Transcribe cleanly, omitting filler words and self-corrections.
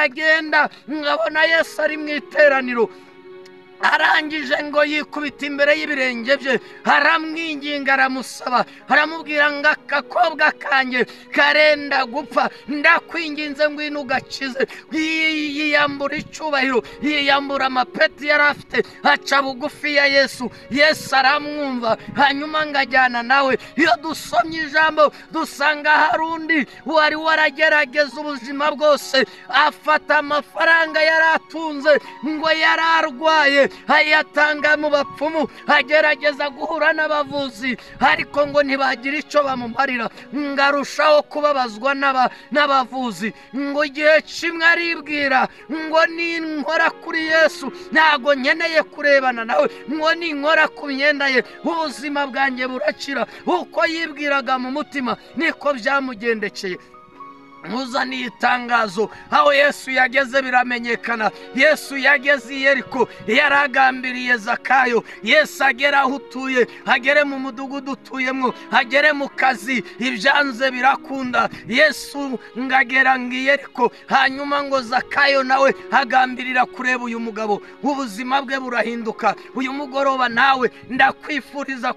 aragenda ngabona Yesu ari mu iteraniro arangije ngo yikubita imbere y'ibirenge bye aramwinginga aramusaba aramubwira ngo akakobwa kanjye karenda gupfa ndakwinginze ngwino ugakize yiyambura icyubahiro yiyambura amapeti yari afite aca bugufi ya Yesu aramwumva hanyuma ngajyana nawe iyo dusomye ijambo dusanga hari undi wari waragerageza ubuzima bwose afata amafaranga yari atunze ngo yari arwaye ayatanga mu bapfumu agerageza guhura n'abavuzi ariko ngo ntibagira icyo bamumarira ngarushaho kubabazwa n'abavuzi ngo igihe kimwe aribwira ngo ninkora kuri Yesu ntago nkeneye kurebana nawe ngo ninkora ku myenda ye ubuzima bwanjye burakira uko yibwiraga mu mutima niko byamugendekeye muzaniye itangazo aho Yesu yageze biramenyekana Yesu yageze i Yeriko yaragambiriye Zakayo Yesu agera aho utuye agere mu mudugudu utuyemo agere mu kazi ibyanze birakunda Yesu ngagera i Yeriko hanyuma ngo Zakayo nawe agambirira kureba uyu mugabo ubuzima bwe burahinduka uyu mugoroba nawe ndakwifuriza